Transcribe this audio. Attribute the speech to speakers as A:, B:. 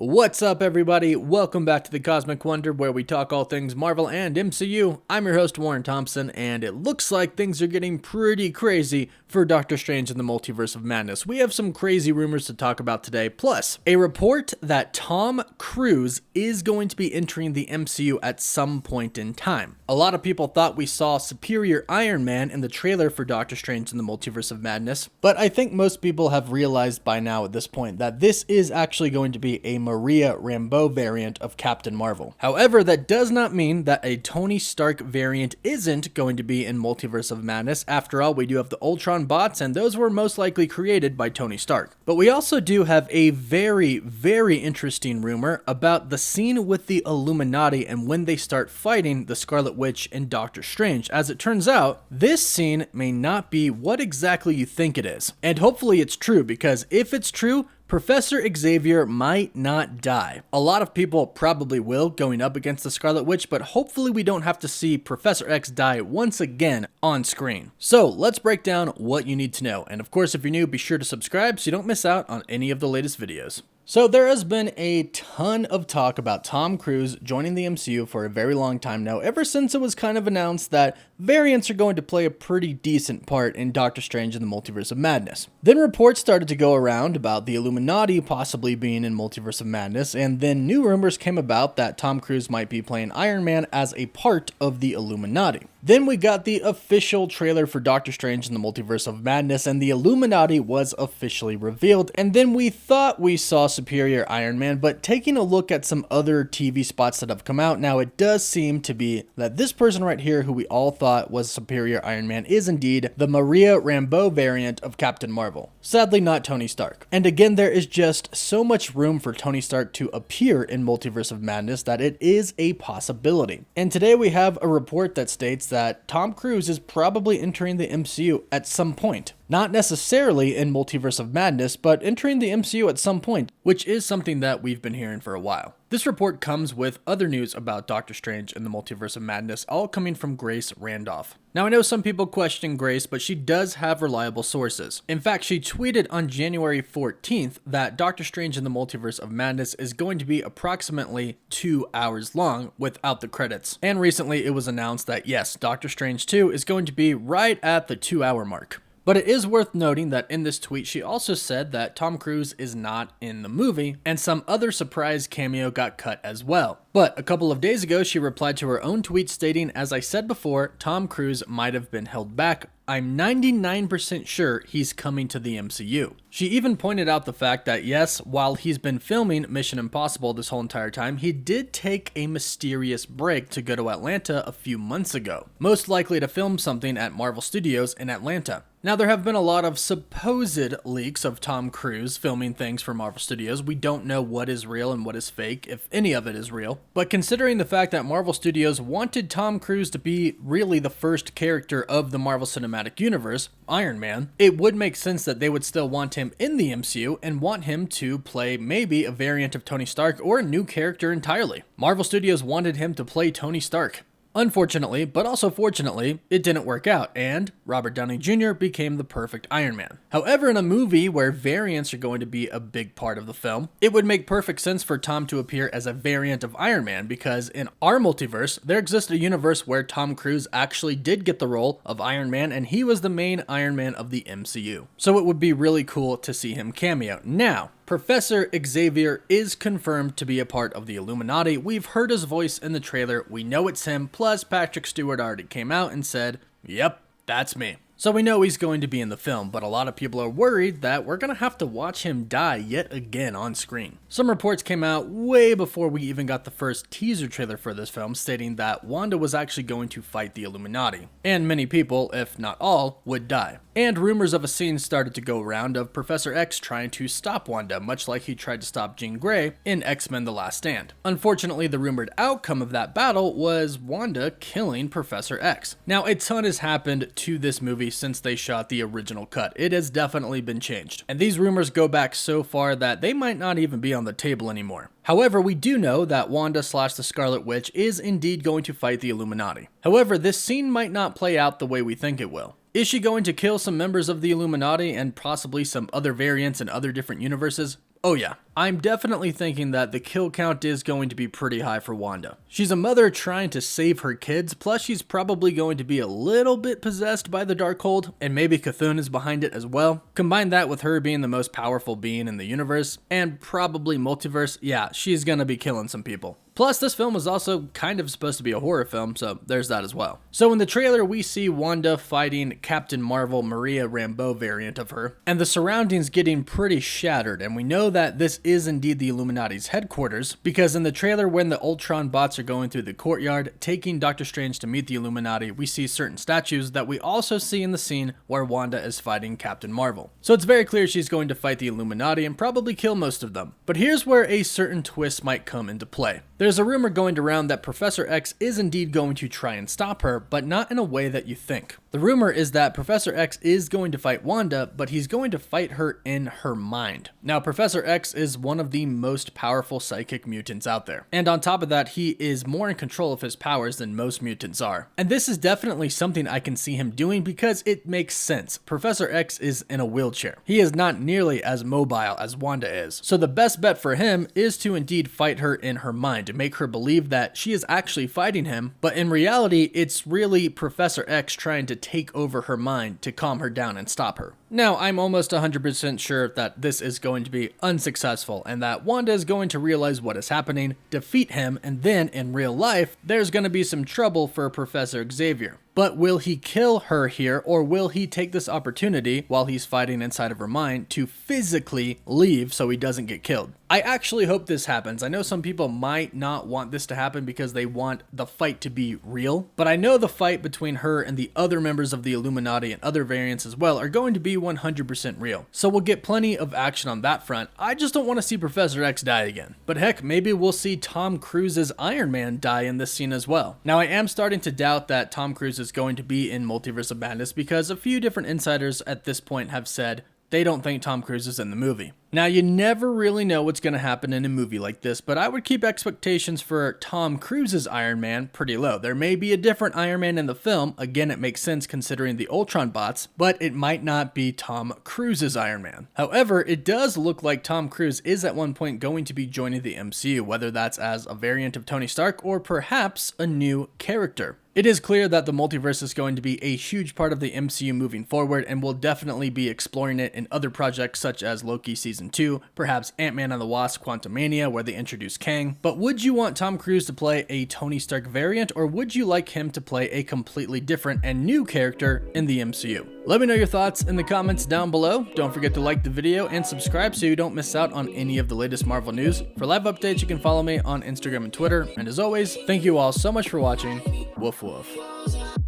A: What's up, everybody? Welcome back to the Cosmic Wonder, where we talk all things Marvel and MCU. I'm your host, Warren Thompson, and it looks like things are getting pretty crazy for Doctor Strange in the Multiverse of Madness. We have some crazy rumors to talk about today, plus a report that Tom Cruise is going to be entering the MCU at some point in time. A lot of people thought we saw Superior Iron Man in the trailer for Doctor Strange in the Multiverse of Madness, but I think most people have realized by now at this point that this is actually going to be a Maria Rambeau variant of Captain Marvel. However, that does not mean that a Tony Stark variant isn't going to be in Multiverse of Madness. After all, we do have the Ultron bots, and those were most likely created by Tony Stark. But we also do have a very interesting rumor about the scene with the Illuminati and when they start fighting the Scarlet Witch and Doctor Strange. As it turns out, this scene may not be what exactly you think it is. And hopefully it's true, because if it's true, Professor Xavier might not die. A lot of people probably will going up against the Scarlet Witch, but hopefully we don't have to see Professor X die once again on screen. So let's break down what you need to know. And of course, if you're new, be sure to subscribe so you don't miss out on any of the latest videos. So there has been a ton of talk about Tom Cruise joining the MCU for a very long time now, ever since it was kind of announced that variants are going to play a pretty decent part in Doctor Strange in the Multiverse of Madness. Then reports started to go around about the Illuminati possibly being in Multiverse of Madness, and then new rumors came about that Tom Cruise might be playing Iron Man as a part of the Illuminati. Then we got the official trailer for Doctor Strange in the Multiverse of Madness, and the Illuminati was officially revealed. And then we thought we saw Superior Iron Man, but taking a look at some other TV spots that have come out now, it does seem to be that this person right here, who we all thought was Superior Iron Man, is indeed the Maria Rambeau variant of Captain Marvel. Sadly, not Tony Stark. And again, there is just so much room for Tony Stark to appear in Multiverse of Madness that it is a possibility. And today we have a report that states that Tom Cruise is probably entering the MCU at some point. Not necessarily in Multiverse of Madness, but entering the MCU at some point, which is something that we've been hearing for a while. This report comes with other news about Doctor Strange in the Multiverse of Madness, all coming from Grace Randolph. Now, I know some people question Grace, but she does have reliable sources. In fact, she tweeted on January 14th that Doctor Strange in the Multiverse of Madness is going to be approximately 2 hours long without the credits. And recently it was announced that yes, Doctor Strange 2 is going to be right at the 2-hour mark. But it is worth noting that in this tweet, she also said that Tom Cruise is not in the movie, and some other surprise cameo got cut as well. But a couple of days ago, she replied to her own tweet stating, "As I said before, Tom Cruise might have been held back. I'm 99% sure he's coming to the MCU." She even pointed out the fact that yes, while he's been filming Mission Impossible this whole entire time, he did take a mysterious break to go to Atlanta a few months ago, most likely to film something at Marvel Studios in Atlanta. Now, there have been a lot of supposed leaks of Tom Cruise filming things for Marvel Studios. We don't know what is real and what is fake, if any of it is real. But considering the fact that Marvel Studios wanted Tom Cruise to be really the first character of the Marvel Cinematic Universe, Iron Man, it would make sense that they would still want him in the MCU and want him to play maybe a variant of Tony Stark or a new character entirely. Marvel Studios wanted him to play Tony Stark. Unfortunately, but also fortunately, it didn't work out, and Robert Downey Jr. became the perfect Iron Man. However, in a movie where variants are going to be a big part of the film, it would make perfect sense for Tom to appear as a variant of Iron Man, because in our multiverse, there exists a universe where Tom Cruise actually did get the role of Iron Man, and he was the main Iron Man of the MCU. So it would be really cool to see him cameo. Now, Professor Xavier is confirmed to be a part of the Illuminati. We've heard his voice in the trailer. We know it's him. Plus, Patrick Stewart already came out and said, "Yep, that's me." So we know he's going to be in the film, but a lot of people are worried that we're going to have to watch him die yet again on screen. Some reports came out way before we even got the first teaser trailer for this film, stating that Wanda was actually going to fight the Illuminati, and many people, if not all, would die. And rumors of a scene started to go around of Professor X trying to stop Wanda, much like he tried to stop Jean Grey in X-Men The Last Stand. Unfortunately, the rumored outcome of that battle was Wanda killing Professor X. Now, a ton has happened to this movie since they shot the original cut. It has definitely been changed. And these rumors go back so far that they might not even be on the table anymore. However, we do know that Wanda / the Scarlet Witch is indeed going to fight the Illuminati. However, this scene might not play out the way we think it will. Is she going to kill some members of the Illuminati and possibly some other variants in other different universes? Oh yeah, I'm definitely thinking that the kill count is going to be pretty high for Wanda. She's a mother trying to save her kids, plus she's probably going to be a little bit possessed by the Darkhold, and maybe Cthulhu is behind it as well. Combine that with her being the most powerful being in the universe, and probably multiverse, yeah, she's gonna be killing some people. Plus, this film was also kind of supposed to be a horror film, so there's that as well. So in the trailer, we see Wanda fighting Captain Marvel, Maria Rambeau variant of her, and the surroundings getting pretty shattered, and we know that this is indeed the Illuminati's headquarters, because in the trailer when the Ultron bots are going through the courtyard, taking Doctor Strange to meet the Illuminati, we see certain statues that we also see in the scene where Wanda is fighting Captain Marvel. So it's very clear she's going to fight the Illuminati and probably kill most of them. But here's where a certain twist might come into play. There's a rumor going around that Professor X is indeed going to try and stop her, but not in a way that you think. The rumor is that Professor X is going to fight Wanda, but he's going to fight her in her mind. Now, Professor X is one of the most powerful psychic mutants out there. And on top of that, he is more in control of his powers than most mutants are. And this is definitely something I can see him doing because it makes sense. Professor X is in a wheelchair. He is not nearly as mobile as Wanda is. So the best bet for him is to indeed fight her in her mind, to make her believe that she is actually fighting him, but in reality, it's really Professor X trying to take over her mind to calm her down and stop her. Now, I'm almost 100% sure that this is going to be unsuccessful and that Wanda is going to realize what is happening, defeat him, and then in real life, there's going to be some trouble for Professor Xavier. But will he kill her here, or will he take this opportunity while he's fighting inside of her mind to physically leave so he doesn't get killed? I actually hope this happens. I know some people might not want this to happen because they want the fight to be real, but I know the fight between her and the other members of the Illuminati and other variants as well are going to be 100% real. So we'll get plenty of action on that front. I just don't want to see Professor X die again. But heck, maybe we'll see Tom Cruise's Iron Man die in this scene as well. Now, I am starting to doubt that Tom Cruise is going to be in Multiverse of Madness because a few different insiders at this point have said they don't think Tom Cruise is in the movie. Now, you never really know what's going to happen in a movie like this, but I would keep expectations for Tom Cruise's Iron Man pretty low. There may be a different Iron Man in the film. Again, it makes sense considering the Ultron bots, but it might not be Tom Cruise's Iron Man. However, it does look like Tom Cruise is at one point going to be joining the MCU, whether that's as a variant of Tony Stark or perhaps a new character. It is clear that the multiverse is going to be a huge part of the MCU moving forward, and we'll definitely be exploring it in other projects such as Loki Season 2, perhaps Ant-Man and the Wasp Quantumania, where they introduce Kang. But would you want Tom Cruise to play a Tony Stark variant, or would you like him to play a completely different and new character in the MCU? Let me know your thoughts in the comments down below. Don't forget to like the video and subscribe so you don't miss out on any of the latest Marvel news. For live updates, you can follow me on Instagram and Twitter. And as always, thank you all so much for watching. Woof woof.